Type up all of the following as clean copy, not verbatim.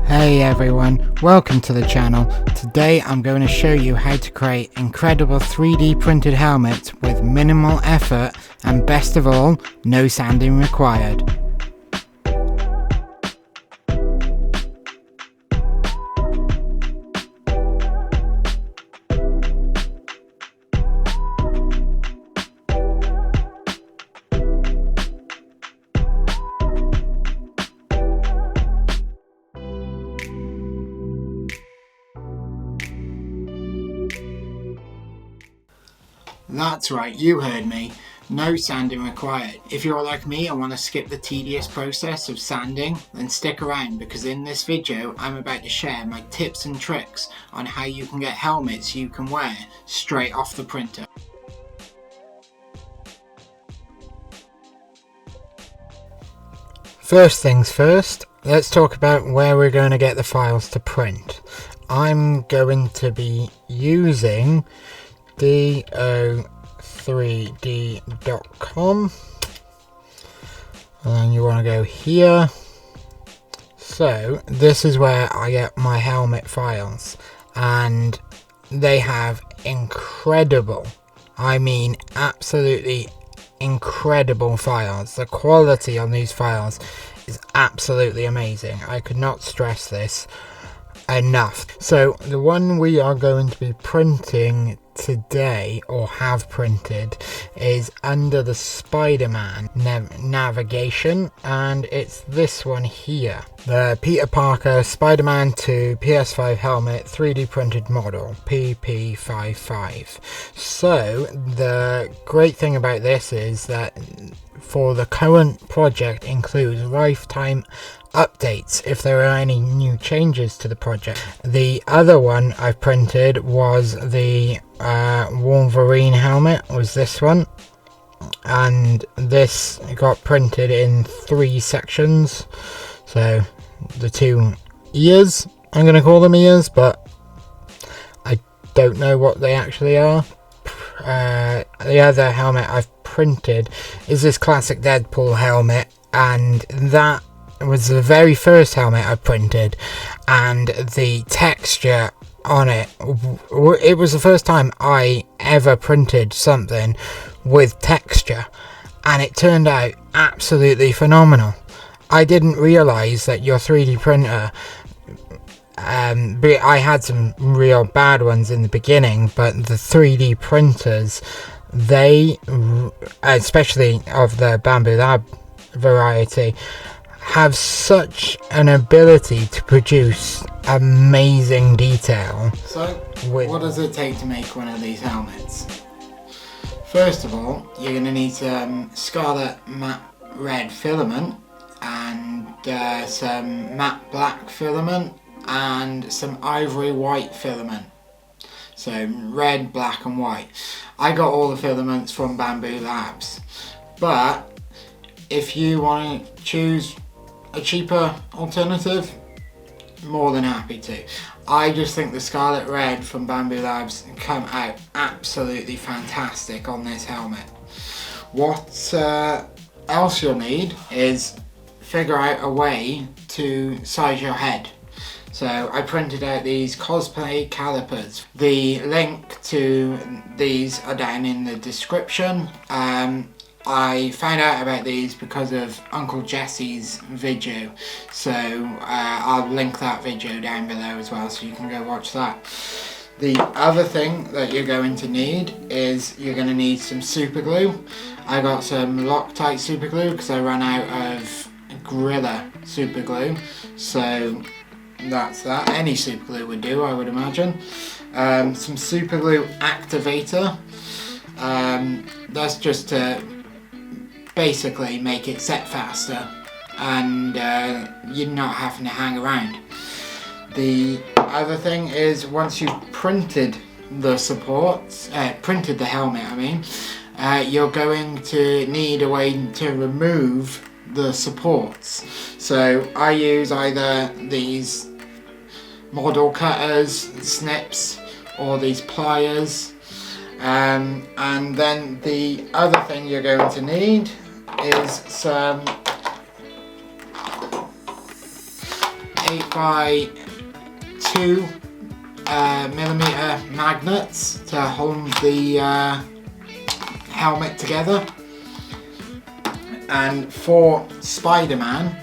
Hey everyone, welcome to the channel. Today I'm going to show you how to create incredible 3D printed helmets with minimal effort and best of all, no sanding required. That's right, you heard me. No sanding required. If you're like me and want to skip the tedious process of sanding, then stick around because in this video I'm about to share my tips and tricks on how you can get helmets you can wear straight off the printer. First things first, let's talk about where we're going to get the files to print. I'm going to be using do3d.com and then you want to go here. So this is where I get my helmet files and they have incredible, I mean absolutely incredible files. The quality on these files is absolutely amazing. I could not stress this enough. So the one we are going to be printing today, or have printed, is under the Spider-Man navigation, and it's this one here, the Peter Parker Spider-Man 2 PS5 helmet 3D printed model PP55. So the great thing about this is that for the current project includes lifetime updates if there are any new changes to the project. The other one I printed was the Wolverine helmet, was this one, and this got printed in 3 sections. So the 2 ears, I'm going to call them ears, but I don't know what they actually are. The other helmet I've printed is this classic Deadpool helmet, and that was the very first helmet I printed, and the texture on it, it was the first time I ever printed something with texture, and it turned out absolutely phenomenal. I didn't realize that your 3D printer, I had some real bad ones in the beginning, but the 3D printers, they, especially of the Bambu Lab variety, have such an ability to produce amazing detail. So, what does it take to make one of these helmets? First of all, you're going to need some scarlet matte red filament and some matte black filament and some ivory white filament. So red, black and white. I got all the filaments from Bambu Labs, but if you want to choose a cheaper alternative, more than happy to. I just think the Scarlet Red from Bambu Labs come out absolutely fantastic on this helmet. What else you'll need is figure out a way to size your head. So I printed out these Cosplay calipers. The link to these are down in the description. I found out about these because of Uncle Jesse's video, so I'll link that video down below as well so you can go watch that. The other thing that you're going to need is you're going to need some super glue. I got some Loctite super glue because I ran out of Gorilla super glue, so that's that. Any super glue would do, I would imagine. Some super glue activator. That's just to basically make it set faster and you're not having to hang around. The other thing is once you've printed the supports, printed the helmet I mean, you're going to need a way to remove the supports. So I use either these model cutters, snips, or these pliers, and then the other thing you're going to need is some 8 by 2 millimeter magnets to hold the helmet together. And for Spider-Man,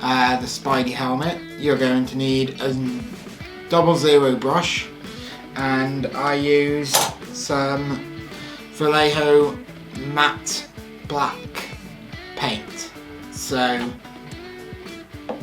the Spidey helmet, you're going to need a 00 brush, and I use some Vallejo matte black paint. So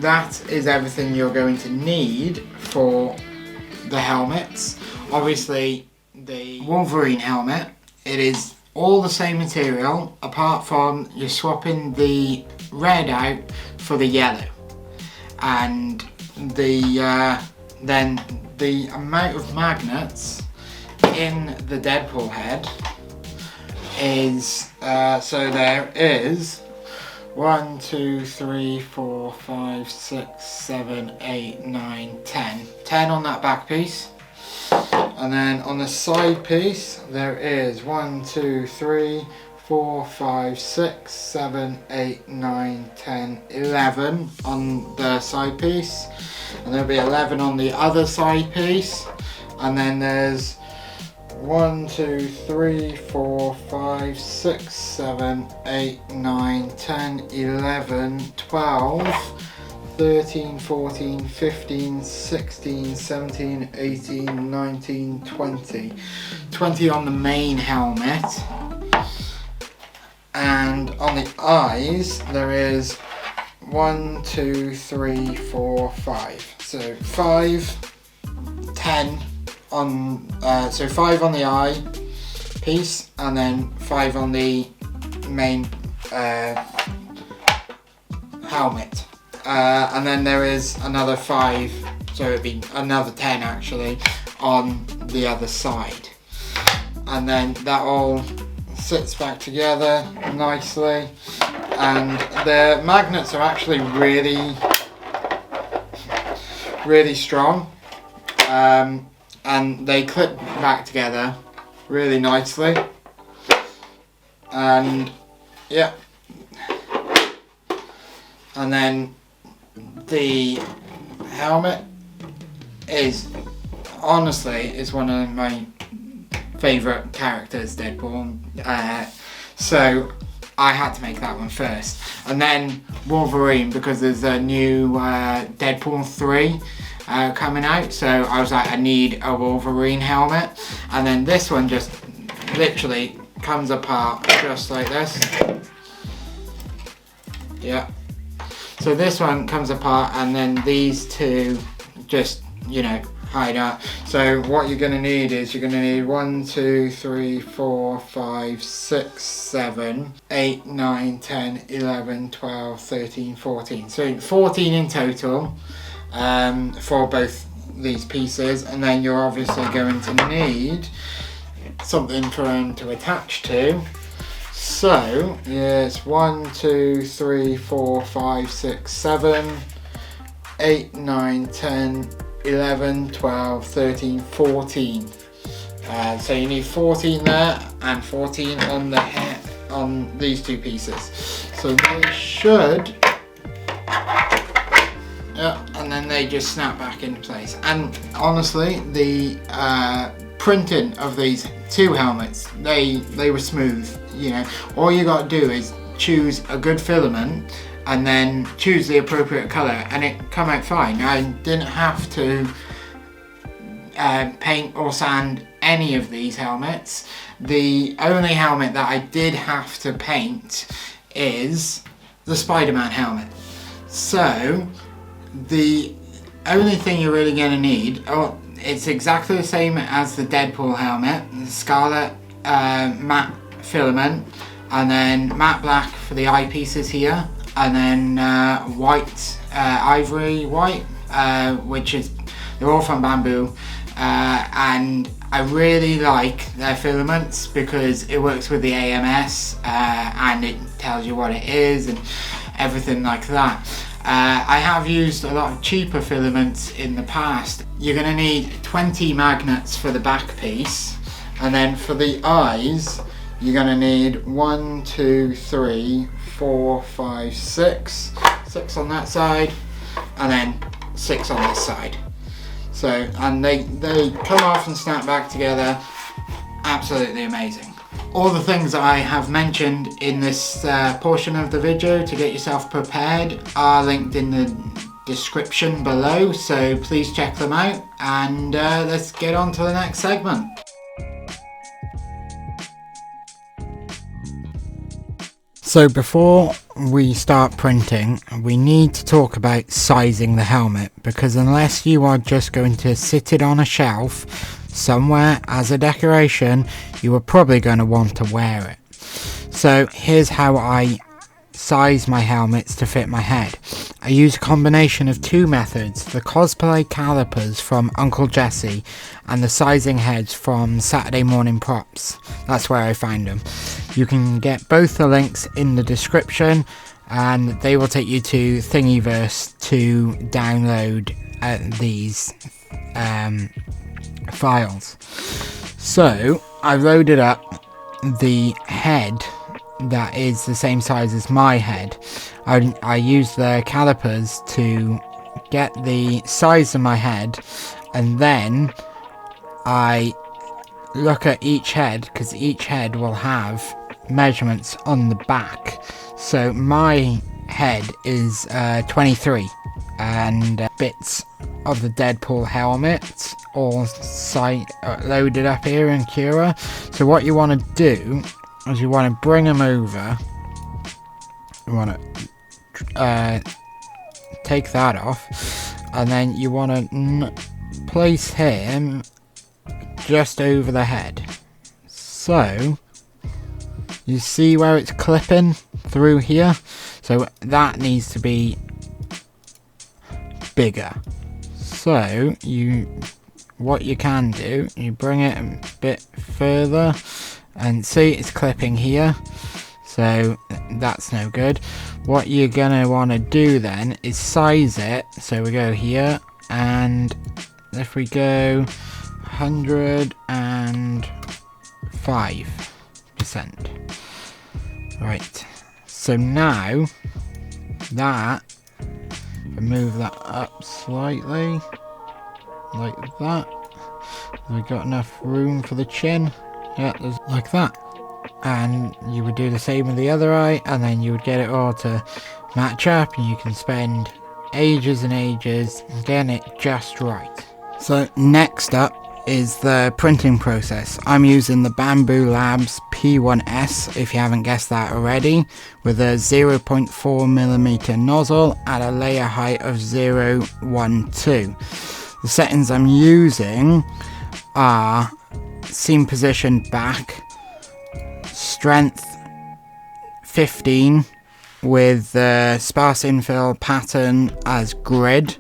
that is everything you're going to need for the helmets. Obviously the Wolverine helmet, it is all the same material apart from you're swapping the red out for the yellow, and then the amount of magnets in the Deadpool head is so there is 1, 2, 3, 4, 5, 6, 7, 8, 9, 10. 10 on that back piece. And then on the side piece there is 1, 2, 3, 4, 5, 6, 7, 8, 9, 10, 11 on the side piece. And there'll be 11 on the other side piece. And then there's 1, 2, 3, 4, 5, 6, 7, 8, 9, 10, 11, 12, 13, 14, 15, 16, 17, 18, 19, 20. 20 on the main helmet. And on the eyes there is 1, 2, 3, 4, 5. So 5, 10 on, so 5 on the eye piece, and then 5 on the main helmet. And then there is another 5, so it'd be another 10 actually, on the other side. And then that all sits back together nicely, and the magnets are actually really strong, and they clip back together really nicely. And yeah, and then the helmet is honestly one of my favourite characters, Deadpool, so I had to make that one first. And then Wolverine, because there's a new Deadpool 3 coming out, so I was like, I need a Wolverine helmet. And then this one just literally comes apart just like this. Yeah, so this one comes apart, and then these two just, you know, hide out. So what you're going to need is you're going to need 1, 2, 3, 4, 5, 6, 7, 8, 9, 10, 11, 12, 13, 14. So 14 in total for both these pieces. And then you're obviously going to need something for them to attach to. So it's 1, 2, 3, 4, 5, 6, 7, 8, 9, 10, 11, 12, 13, 14. So you need 14 there and 14 on the head on these two pieces. So they should, yeah, and then they just snap back into place. And honestly, the printing of these two helmets, they were smooth. You know, all you got to do is choose a good filament and then choose the appropriate colour, and it come out fine. I didn't have to paint or sand any of these helmets. The only helmet that I did have to paint is the Spider-Man helmet. So the only thing you're really going to need, it's exactly the same as the Deadpool helmet, the Scarlet matte filament, and then matte black for the eyepieces here, and then white, ivory white, which is, they're all from Bambu, and I really like their filaments because it works with the AMS, and it tells you what it is and everything like that. I have used a lot of cheaper filaments in the past. You're going to need 20 magnets for the back piece, and then for the eyes you're going to need 1, 2, 3, 4, 5, 6 on that side, and then 6 on this side. So, and they come off and snap back together. Absolutely amazing. All the things that I have mentioned in this portion of the video to get yourself prepared are linked in the description below, so please check them out, and let's get on to the next segment. So before we start printing, we need to talk about sizing the helmet, because unless you are just going to sit it on a shelf somewhere as a decoration, you are probably going to want to wear it. So here's how I size my helmets to fit my head. I use a combination of two methods: the Cosplay calipers from Uncle Jesse and the sizing heads from Saturday Morning Props. That's where I find them. You can get both the links in the description, and they will take you to Thingiverse to download these files. So I loaded up the head that is the same size as my head. I used the calipers to get the size of my head, and then I look at each head, because each head will have measurements on the back. So my head is 23, and bits of the Deadpool helmet all loaded up here in Cura. So what you want to do is you want to bring them over. You want to take that off, and then you want to place him just over the head. So you see where it's clipping through here? So that needs to be bigger. So what you can do, you bring it a bit further, and see it's clipping here, so that's no good. What you're gonna want to do then is size it. So we go here, and if we go 105%, right, so now that, move that up slightly like that. Have we got enough room for the chin? Yeah, there's like that. And you would do the same with the other eye, and then you would get it all to match up, and you can spend ages and ages getting it just right. So next up is the printing process. I'm using the Bambu Labs P1S, if you haven't guessed that already, with a 0.4mm nozzle at a layer height of 0.12. The settings I'm using are seam position back, strength 15 with sparse infill pattern as grid,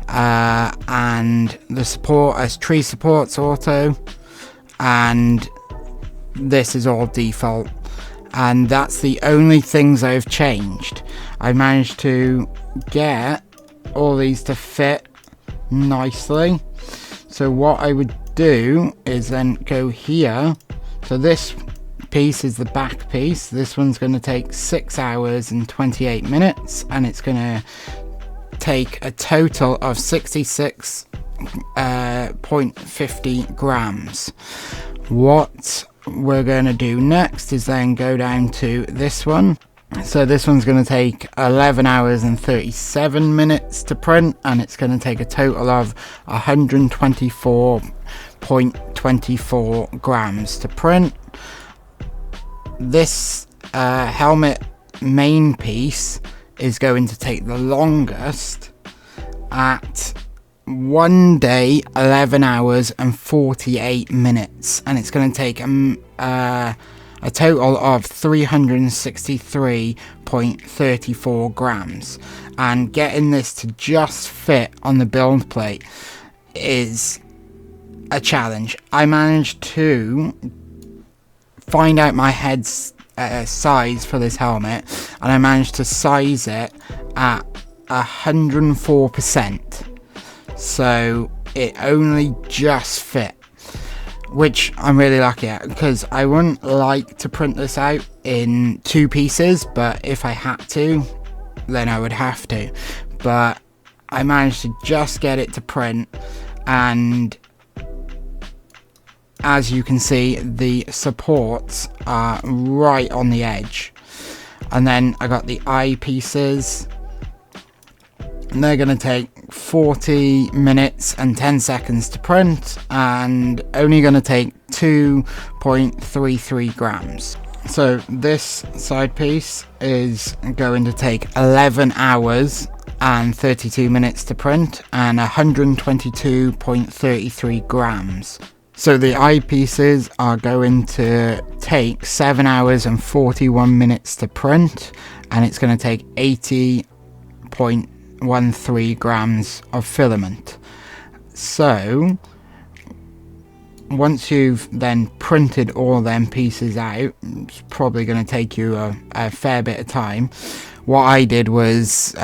and the support as tree supports auto, and this is all default, and that's the only things I've changed. I managed to get all these to fit nicely. So what I would do is then go here. So this piece is the back piece. This one's going to take 6 hours and 28 minutes, and it's going to take a total of 66.50 grams. What we're going to do next is then go down to this one. So this one's going to take 11 hours and 37 minutes to print, and it's going to take a total of 124.24 grams to print. This helmet main piece is going to take the longest at 1 day, 11 hours and 48 minutes, and it's going to take a total of 363.34 grams, and getting this to just fit on the build plate is a challenge. I managed to find out my head's size for this helmet, and I managed to size it at 104%, so it only just fit, which I'm really lucky at, because I wouldn't like to print this out in 2 pieces, but if I had to, then I would have to. But I managed to just get it to print, and as you can see, the supports are right on the edge. And then I got the eyepieces, and they're going to take 40 minutes and 10 seconds to print, and only going to take 2.33 grams. So this side piece is going to take 11 hours and 32 minutes to print, and 122.33 grams. So the eyepieces are going to take 7 hours and 41 minutes to print, and it's going to take 80.13 grams of filament. So once you've then printed all them pieces out, it's probably going to take you a fair bit of time. What I did was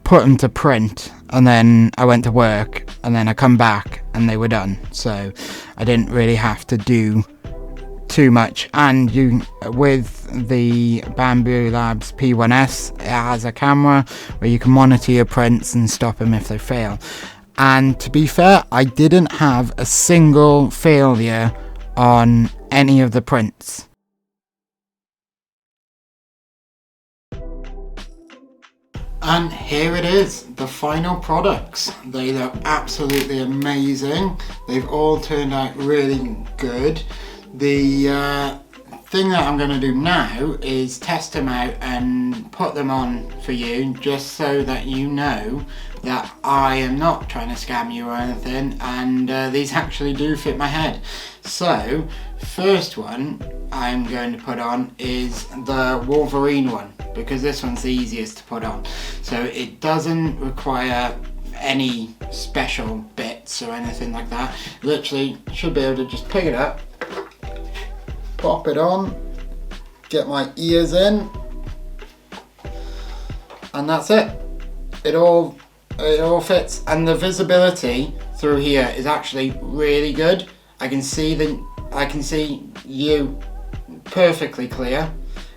put them to print, and then I went to work, and then I come back and they were done. So I didn't really have to do too much. And you, with the Bambu Labs P1S, it has a camera where you can monitor your prints and stop them if they fail. And to be fair, I didn't have a single failure on any of the prints. And here it is, the final products. They look absolutely amazing. They've all turned out really good. The thing that I'm going to do now is test them out and put them on for you, just so that you know that I am not trying to scam you or anything, and these actually do fit my head. So first one I'm going to put on is the Wolverine one, because this one's the easiest to put on. So it doesn't require any special bits or anything like that. Literally should be able to just pick it up, pop it on, get my ears in, and that's it. It all fits, and the visibility through here is actually really good. I can see you perfectly clear,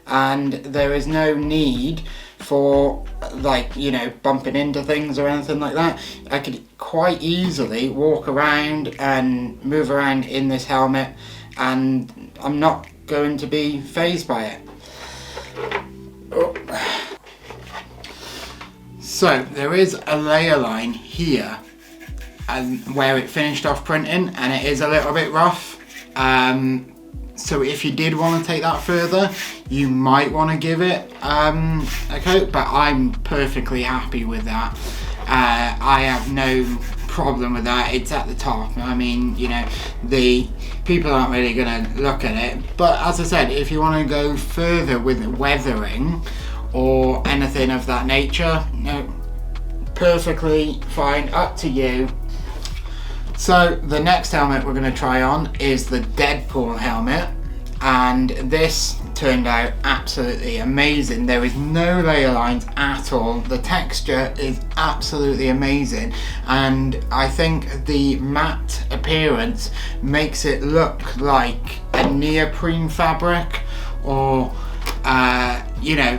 and there is no need for, like, you know, bumping into things or anything like that. I could quite easily walk around and move around in this helmet, and I'm not going to be fazed by it. Oh. So there is a layer line here, and where it finished off printing, and it is a little bit rough. So if you did want to take that further, you might want to give it a coat, but I'm perfectly happy with that. I have no problem with that. It's at the top. I mean, you know, the people aren't really going to look at it, but as I said, if you want to go further with weathering or anything of that nature, no, perfectly fine, up to you. So the next helmet we're going to try on is the Deadpool helmet, and this turned out absolutely amazing. There is no layer lines at all. The texture is absolutely amazing, and I think the matte appearance makes it look like a neoprene fabric, or you know,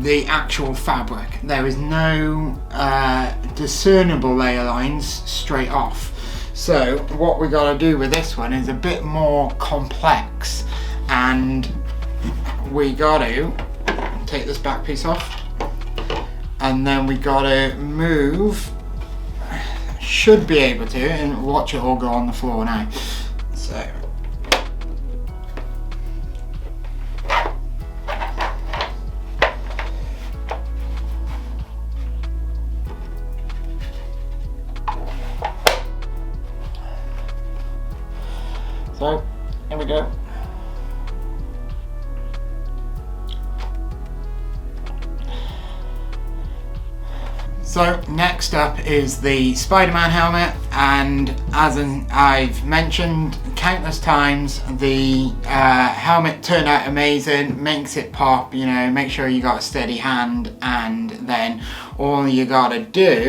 the actual fabric. There is no discernible layer lines straight off. So what we got to do with this one is a bit more complex, and we got to take this back piece off, and then we got to move, should be able to, and watch it all go on the floor now. So here we go. So next up is the Spider-Man helmet, and as I've mentioned countless times, the helmet turned out amazing, makes it pop, you know, make sure you got a steady hand, and then all you gotta do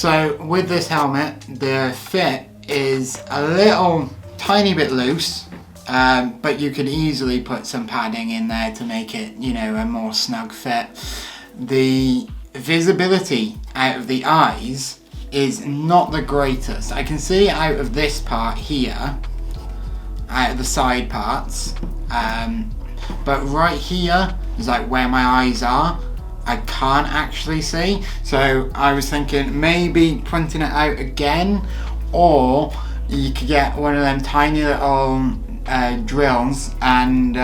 So with this helmet, the fit is a little tiny bit loose, but you can easily put some padding in there to make it, you know, a more snug fit. The visibility out of the eyes is not the greatest. I can see out of this part here, out of the side parts, but right here is like where my eyes are, I can't actually see. So I was thinking maybe printing it out again, or you could get one of them tiny little drills and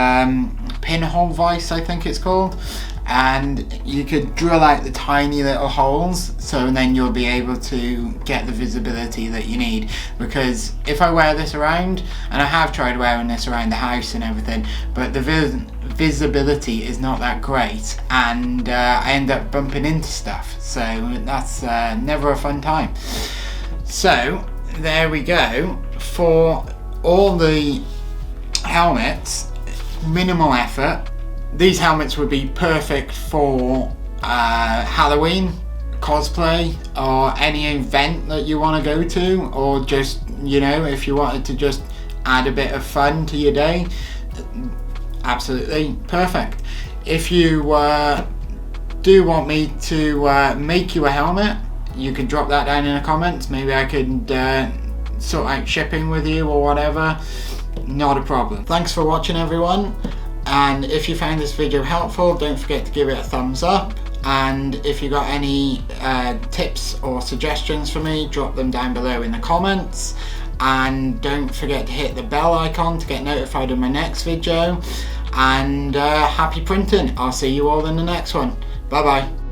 pinhole vise, I think it's called, and you could drill out the tiny little holes, so then you'll be able to get the visibility that you need. Because if I wear this around, and I have tried wearing this around the house and everything, but the visibility is not that great, and I end up bumping into stuff, so that's never a fun time. So there we go. For all the helmets, minimal effort. These helmets would be perfect for Halloween, cosplay, or any event that you want to go to, or just, you know, if you wanted to just add a bit of fun to your day, absolutely perfect. If you do want me to make you a helmet, you can drop that down in the comments. Maybe I could sort out shipping with you or whatever. Not a problem. Thanks for watching, everyone. And if you found this video helpful, don't forget to give it a thumbs up. And if you got any tips or suggestions for me, drop them down below in the comments. And don't forget to hit the bell icon to get notified of my next video. And happy printing. I'll see you all in the next one. Bye bye.